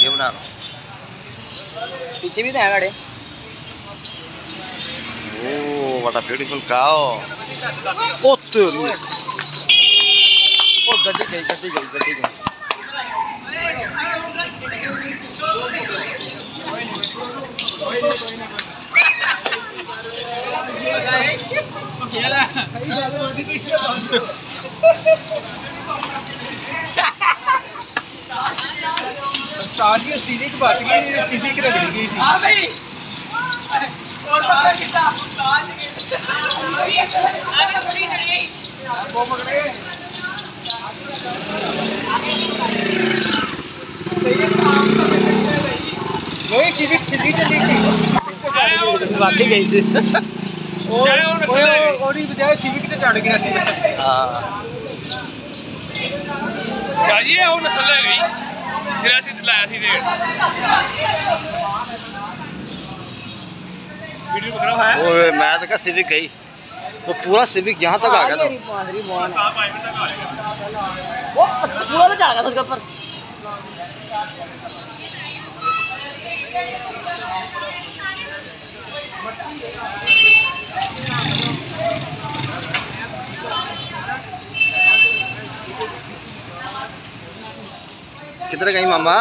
ये बना पीछे भी तो है गाड़ी। ओह व्हाट अ ब्यूटीफुल काओ। ओ तेरी ओ गड्डी गई। सीधी की बात की सीधी की रगड़ी गई थी। हां भाई और पता कितना वो पकड़े वही सीधी चली थी बाकी गई थी और ही बजाय सीधी की चढ़ गया थी। हां शाजी है वो नस्ल है गई जैसी लाया थी रेट वीडियो पकड़ा है। ओए मैं तो कहा सिविक गई वो पूरा सिविक यहाँ तक आ गया था। वो पूरा तो चढ़ गया था उसके ऊपर। किधर गई मामा?